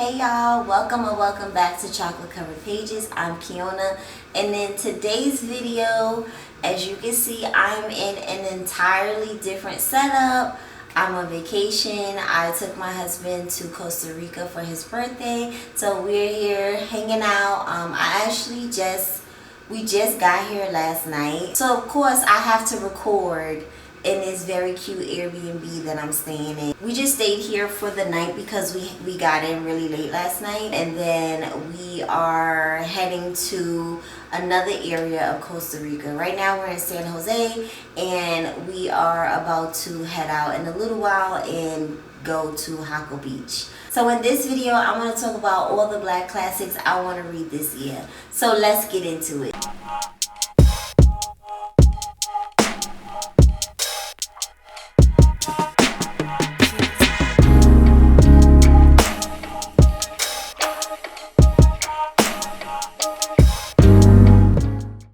Hey y'all, welcome or welcome back to Chocolate Covered Pages. I'm Kiona, and in today's video, as you can see, I'm in an entirely different setup. I'm on vacation. I took my husband to Costa Rica for his birthday, so we're here hanging out. We just got here last night, so of course I have to record in this very cute Airbnb that I'm staying in. We just stayed here for the night because we got in really late last night, and then we are heading to another area of Costa Rica. Right now we're in San Jose, and we are about to head out in a little while and go to Jaco Beach. So in this video, I want to talk about all the Black classics I want to read this year. So let's get into it.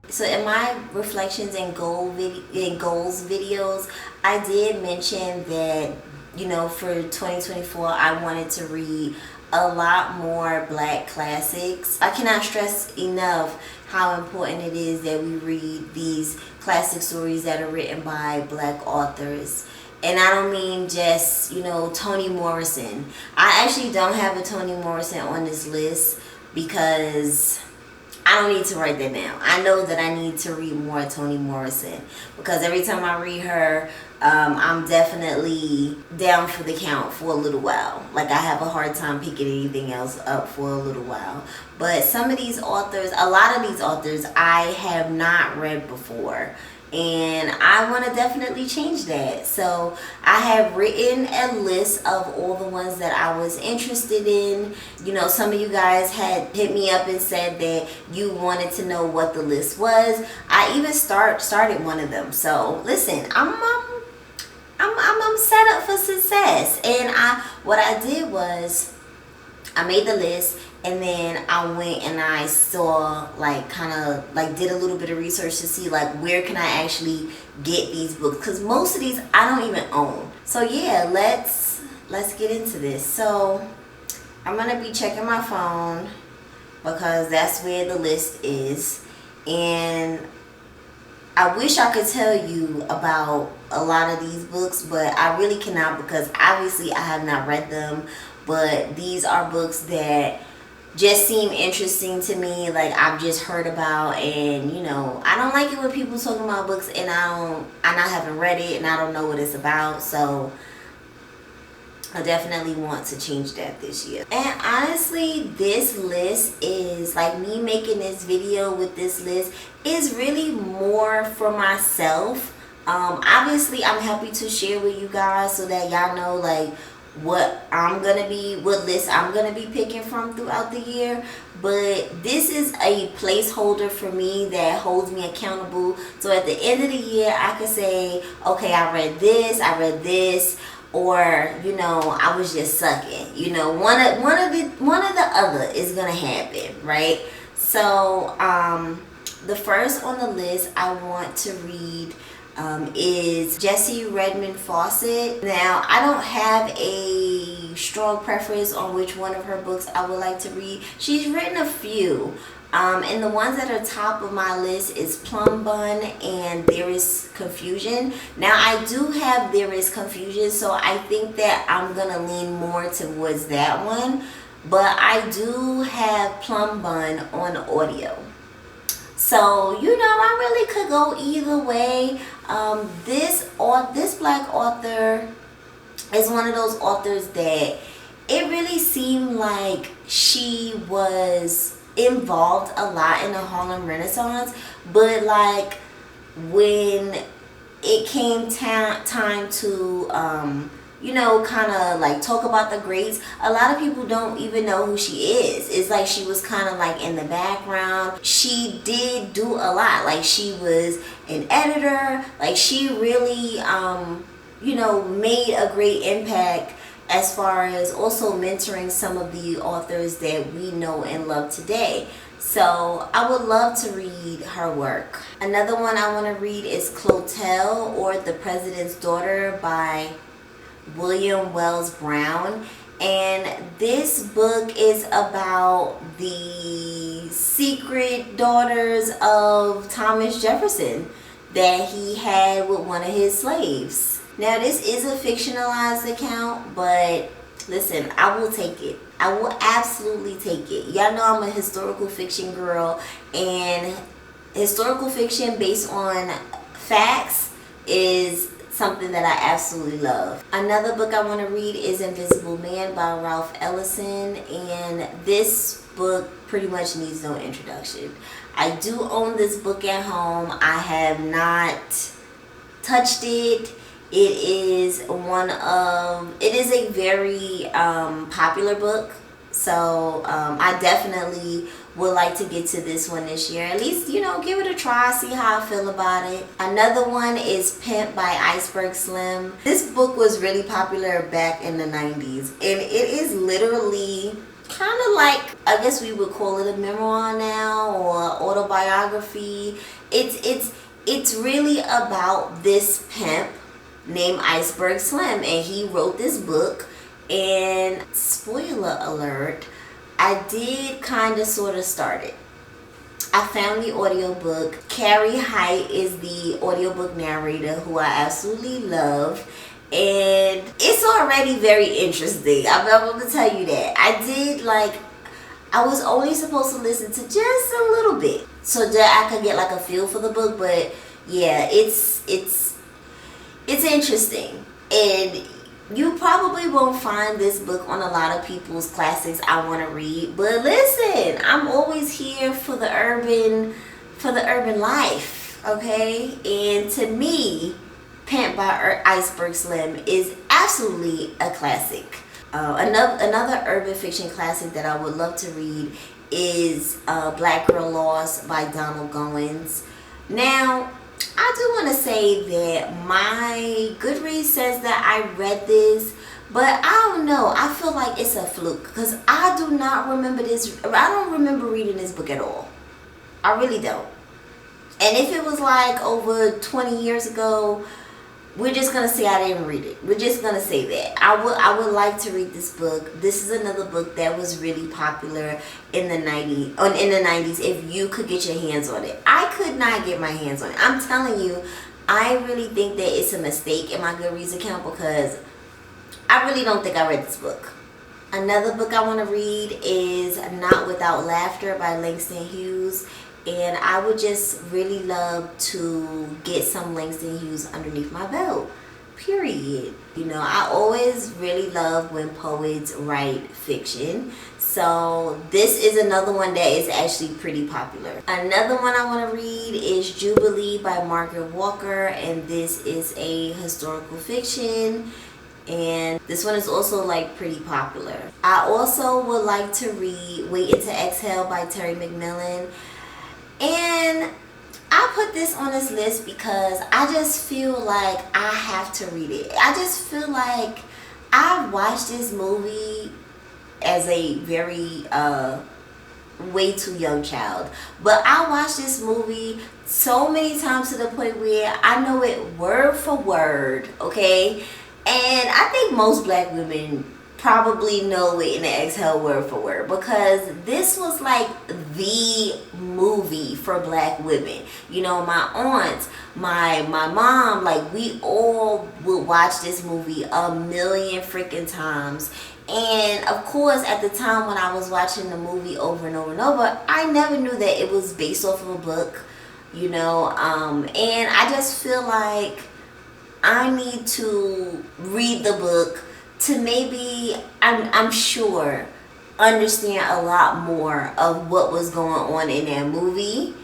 So in my reflections and goals videos, I did mention that, you know, for 2024, I wanted to read a lot more Black classics. I cannot stress enough how important it is that we read these classic stories that are written by Black authors. And I don't mean just, you know, Toni Morrison. I actually don't have a Toni Morrison on this list because I don't need to write that down. I know that I need to read more Toni Morrison because every time I read her, I'm definitely down for the count for a little while. Like, I have a hard time picking anything else up for a little while. But some of these authors, a lot of these authors, I have not read before. And I want to definitely change that. So I have written a list of all the ones that I was interested in. You know, some of you guys had hit me up and said that you wanted to know what the list was. I even started one of them. So listen, I'm set up for success. And what I did was I made the list, and then I went and I saw, like, kind of like did a little bit of research to see like where can I actually get these books, because most of these I don't even own. So yeah, let's get into this. So I'm gonna be checking my phone because that's where the list is, and I wish I could tell you about a lot of these books, but I really cannot because obviously I have not read them. But these are books that just seem interesting to me, like I've just heard about, and you know, I don't like it when people talking about books and I haven't read it and I don't know what it's about. So I definitely want to change that this year. And honestly, this list is like, me making this video with this list is really more for myself. Obviously I'm happy to share with you guys so that y'all know like what list I'm gonna be picking from throughout the year. But this is a placeholder for me that holds me accountable, so at the end of the year I could say, okay, I read this, or you know, I was just sucking. You know, one of the other is gonna happen, right? So the first on the list I want to read is Jessie Redmond Fawcett. Now, I don't have a strong preference on which one of her books I would like to read. She's written a few, and the ones that are top of my list is Plum Bun and There Is Confusion. Now, I do have There Is Confusion, so I think that I'm gonna lean more towards that one, but I do have Plum Bun on audio. So, you know, I really could go either way. This Black author is one of those authors that it really seemed like she was involved a lot in the Harlem Renaissance, but like when it came time to you know, kind of like talk about the greats, a lot of people don't even know who she is. It's like she was kind of like in the background. She did do a lot. Like, she was an editor. Like, she really you know, made a great impact as far as also mentoring some of the authors that we know and love today. So I would love to read her work. Another one I want to read is Clotel, or The President's Daughter by William Wells Brown. And this book is about the secret daughters of Thomas Jefferson that he had with one of his slaves. Now, this is a fictionalized account, but listen, I will take it. I will absolutely take it. Y'all know I'm a historical fiction girl, and historical fiction based on facts is something that I absolutely love. Another book I want to read is Invisible Man by Ralph Ellison, and this book pretty much needs no introduction. I do own this book at home. I have not touched it. It is a very popular book, so I definitely would like to get to this one this year. At least, give it a try, see how I feel about it. Another one is Pimp by Iceberg Slim. This book was really popular back in the 90s, and it is literally kind of like, I guess we would call it a memoir now, or autobiography. It's really about this pimp named Iceberg Slim, and he wrote this book. And spoiler alert, I did kind of sort of start it. I found the audiobook. Carrie Height is the audiobook narrator, who I absolutely love, and it's already very interesting. I'm going to tell you that. I was only supposed to listen to just a little bit so that I could get like a feel for the book, but yeah, it's interesting. And you probably won't find this book on a lot of people's classics I want to read, but listen, I'm always here for the urban life, okay? And to me, Pimp by Iceberg Slim is absolutely a classic. Another urban fiction classic that I would love to read is Black Girl Lost by Donald Goins. Now, I do want to say that my Goodreads says that I read this, but I don't know. I feel like it's a fluke because I do not remember this. I don't remember reading this book at all. I really don't. And if it was like over 20 years ago, we're just going to say I didn't read it. We're just going to say that. I would like to read this book. This is another book that was really popular in the 90s if you could get your hands on it. I could not get my hands on it. I'm telling you, I really think that it's a mistake in my Goodreads account because I really don't think I read this book. Another book I want to read is Not Without Laughter by Langston Hughes. And I would just really love to get some Langston Hughes underneath my belt, period. I always really love when poets write fiction. So this is another one that is actually pretty popular. Another one I want to read is Jubilee by Margaret Walker. And this is a historical fiction. And this one is also pretty popular. I also would like to read Waiting to Exhale by Terry McMillan. And I put this on this list because I just feel like I have to read it. I just feel like I watched this movie as a very way too young child. But I watched this movie so many times to the point where I know it word for word, okay? And I think most black women probably know it in the Exhale word for word because this was like the movie for black women. My aunts, my mom, we all would watch this movie a million freaking times. And of course, at the time when I was watching the movie over and over and over, I never knew that it was based off of a book, and I just feel like I need to read the book to maybe, I'm sure, understand a lot more of what was going on in that movie.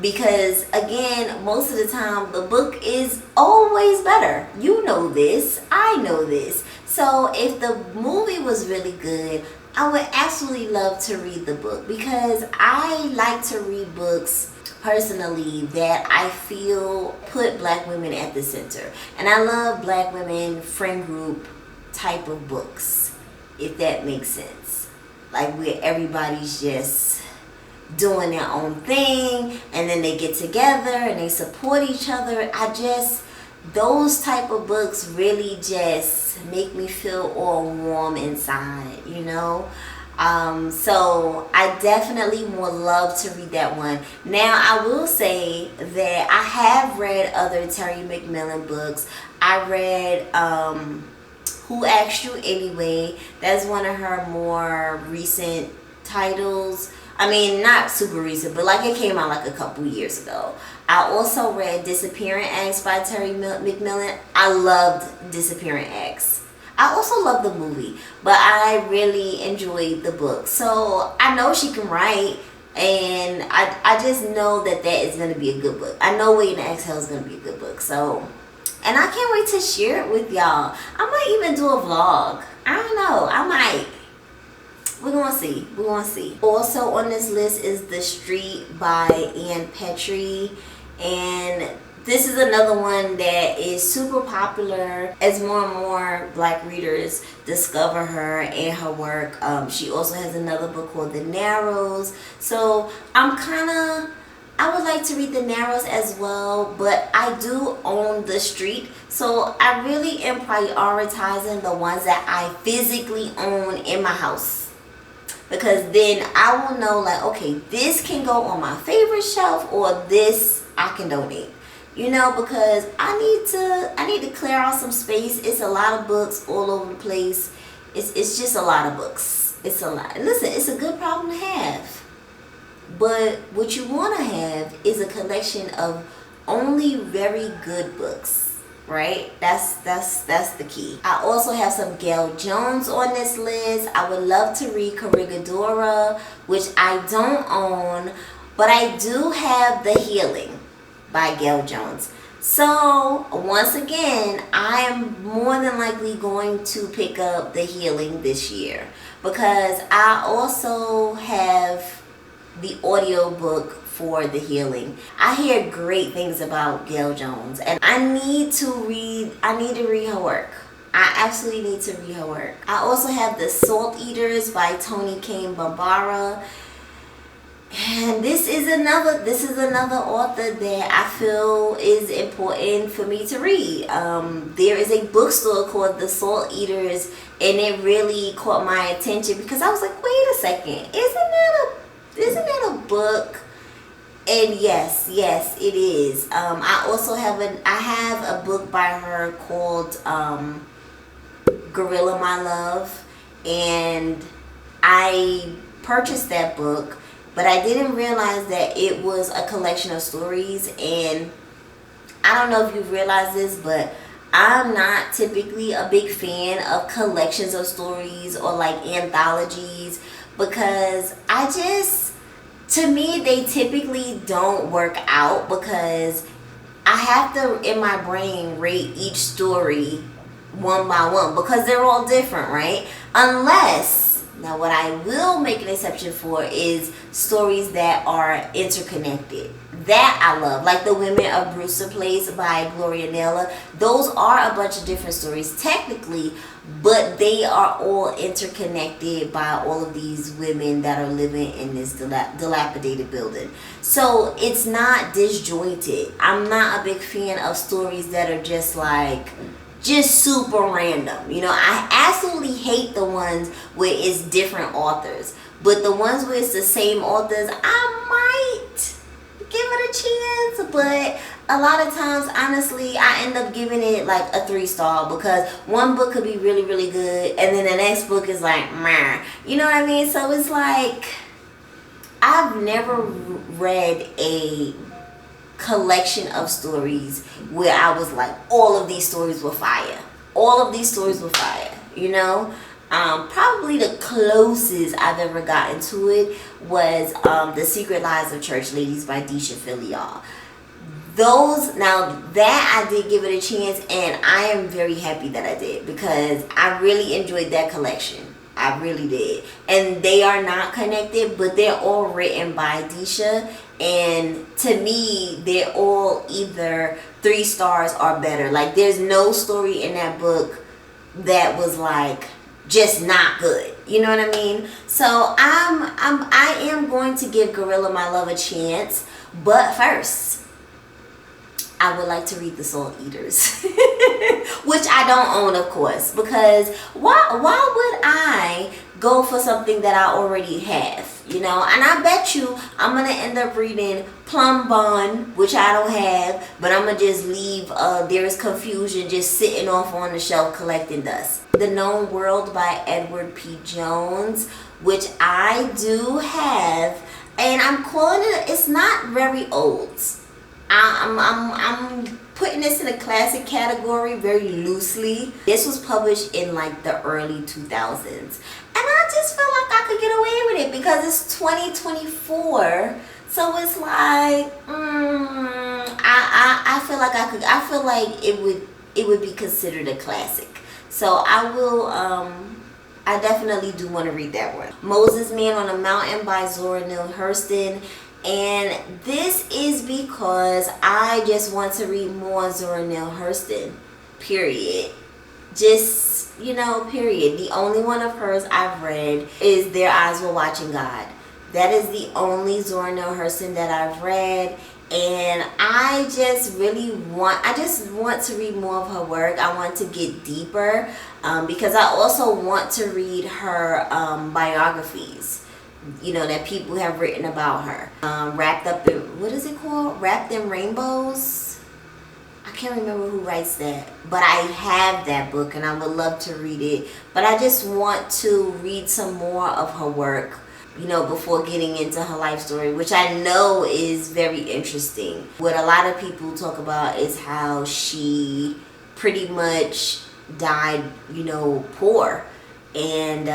Because, again, most of the time, the book is always better. You know this. I know this. So, if the movie was really good, I would absolutely love to read the book. Because I like to read books personally that I feel put black women at the center. And I love black women friend group type of books, if that makes sense. Where everybody's just doing their own thing and then they get together and they support each other. those type of books really just make me feel all warm inside, you know. So I definitely would love to read that one. Now I will say that I have read other Terry McMillan books. I read Who Asked You Anyway? That's one of her more recent titles. I mean, not super recent, but like it came out like a couple years ago. I also read Disappearing Acts by Terry McMillan. I loved Disappearing Acts. I also love the movie, but I really enjoyed the book. So I know she can write, and I just know that is going to be a good book. I know Waiting to Exhale is going to be a good book. So, and I can't wait to share it with y'all. I might even do a vlog. I don't know. I might. We're going to see. We're going to see. Also on this list is The Street by Ann Petrie. And this is another one that is super popular as more and more Black readers discover her and her work. She also has another book called The Narrows. So I would like to read The Narrows as well, but I do own The Street. So I really am prioritizing the ones that I physically own in my house. Because then I will know, like, okay, this can go on my favorite shelf, or this I can donate. You know, because I need to clear out some space. It's a lot of books all over the place. It's just a lot of books. It's a lot. And listen, it's a good problem to have. But what you want to have is a collection of only very good books, right? That's the key. I also have some Gail Jones on this list. I would love to read Corregidora, which I don't own, but I do have The Healing by Gail Jones. So once again, I am more than likely going to pick up The Healing this year, because I also have the audiobook for The Healing. I hear great things about Gail Jones, and I need to read her work. I absolutely need to read her work. I also have The Salt Eaters by Toni Cade Bambara. And this is another author that I feel is important for me to read. There is a bookstore called The Salt Eaters, and it really caught my attention because I was like, wait a second, isn't that a book? And yes, it is. I also have a book by her called Gorilla My Love, and I purchased that book. But I didn't realize that it was a collection of stories. And I don't know if you've realized this, but I'm not typically a big fan of collections of stories or like anthologies, because to me, they typically don't work out, because I have to, in my brain, rate each story one by one, because they're all different, right? Now, what I will make an exception for is stories that are interconnected. That I love. Like The Women of Brewster Place by Gloria Naylor. Those are a bunch of different stories technically, but they are all interconnected by all of these women that are living in this dilapidated building. So it's not disjointed. I'm not a big fan of stories that are just super random. You know, I absolutely hate the ones where it's different authors. But the ones where it's the same authors, I might give it a chance. But a lot of times, honestly, I end up giving it like a 3-star, because one book could be really, really good, and then the next book is like, meh. You know what I mean? So it's like, I've never read a collection of stories where I was like, all of these stories were fire. All of these stories were fire, you know? Probably the closest I've ever gotten to it was The Secret Lives of Church Ladies by Deisha Filial. Now that I did give it a chance, and I am very happy that I did, because I really enjoyed that collection. I really did. And they are not connected, but they're all written by Deisha. And to me, they're all either 3 stars or better. Like, there's no story in that book that was like just not good. You know what I mean? So I am going to give Gorilla My Love a chance. But first, I would like to read The Salt Eaters, which I don't own, of course, because why would I go for something that I already have, And I bet you I'm going to end up reading Plum Bun, which I don't have, but I'm going to just leave There's Confusion just sitting off on the shelf collecting dust. The Known World by Edward P. Jones, which I do have, and I'm calling it, it's not very old. I'm putting this in a classic category very loosely. This was published in like the early 2000s. And I just feel like I could get away with it because it's 2024. So it's like, I feel like I feel like it would be considered a classic. So I definitely do want to read that one. Moses Man on a Mountain by Zora Neale Hurston. And this is because I just want to read more Zora Neale Hurston. Period. Just, period. The only one of hers I've read is Their Eyes Were Watching God. That is the only Zora Neale Hurston that I've read. And I just want to read more of her work. I want to get deeper because I also want to read her biographies, that people have written about her. Wrapped Up in, what is it called? Wrapped in Rainbows? I can't remember who writes that, but I have that book and I would love to read it. But I just want to read some more of her work, before getting into her life story, which I know is very interesting. What a lot of people talk about is how she pretty much died, poor. And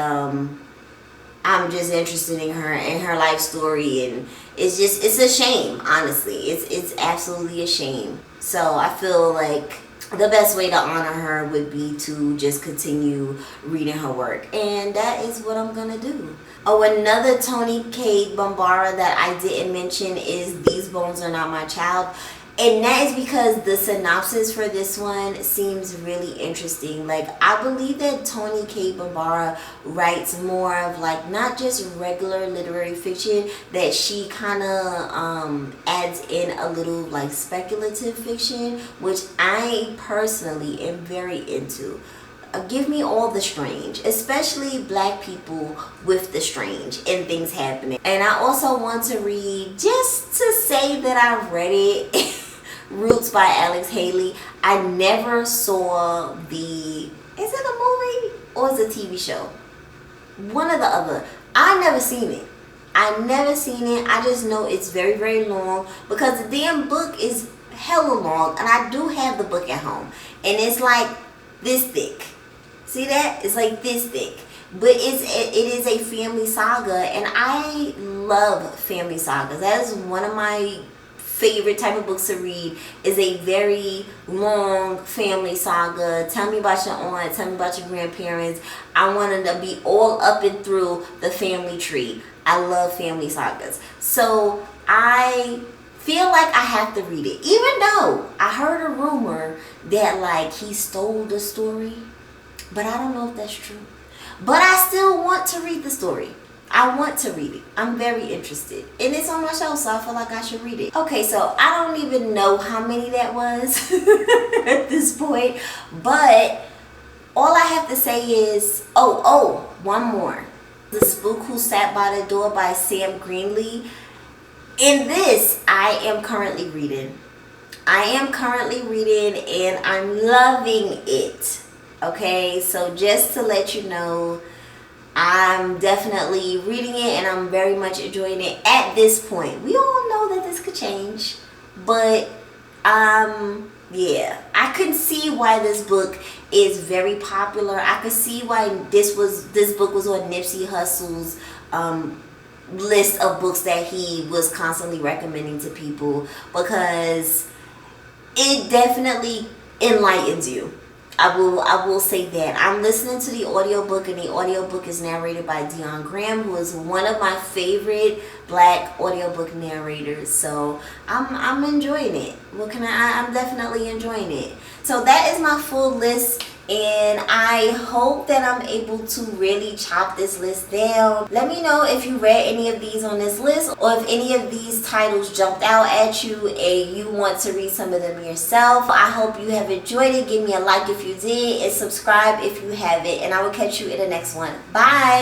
I'm just interested in her life story, and it's a shame, honestly. It's absolutely a shame. So I feel like the best way to honor her would be to just continue reading her work, and that is what I'm gonna do. Oh, another Toni Cade Bambara that I didn't mention is These Bones Are Not My Child. And that is because the synopsis for this one seems really interesting. Like, I believe that Toni Cade Bambara writes more of like not just regular literary fiction, that she kind of adds in a little like speculative fiction, which I personally am very into. Give me all the strange, especially black people with the strange and things happening. And I also want to read, just to say that I've read it, Roots by Alex Haley. I never saw is it a movie or is it a TV show? One or the other. I never seen it. I just know it's very, very long because the damn book is hella long, and I do have the book at home, and it's like this thick. See that? It's like this thick. But it is a family saga, and I love family sagas. That is one of my favorite type of books to read, is a very long family saga. Tell me about your aunt, tell me about your grandparents. I wanted to be all up and through the family tree. I love family sagas. So I feel like I have to read it, even though I heard a rumor that like he stole the story, but I don't know if that's true. But I still want to read the story. I want to read it. I'm very interested. And it's on my shelf, so I feel like I should read it. Okay, so I don't even know how many that was at this point. But all I have to say is, one more. The Spook Who Sat by the Door by Sam Greenlee. In this, I am currently reading. And I'm loving it. Okay, so just to let you know, I'm definitely reading it and I'm very much enjoying it at this point. We all know that this could change, but yeah, I could see why this book is very popular. I could see why this book was on Nipsey Hussle's list of books that he was constantly recommending to people, because it definitely enlightens you. I will say that. I'm listening to the audiobook, and the audiobook is narrated by Dion Graham, who is one of my favorite black audiobook narrators. So I'm enjoying it. I'm definitely enjoying it. So that is my full list And I hope that I'm able to really chop this list down. Let me know if you read any of these on this list, or if any of these titles jumped out at you and you want to read some of them yourself. I hope you have enjoyed it. Give me a like if you did, and subscribe if you haven't. And I will catch you in the next one. Bye.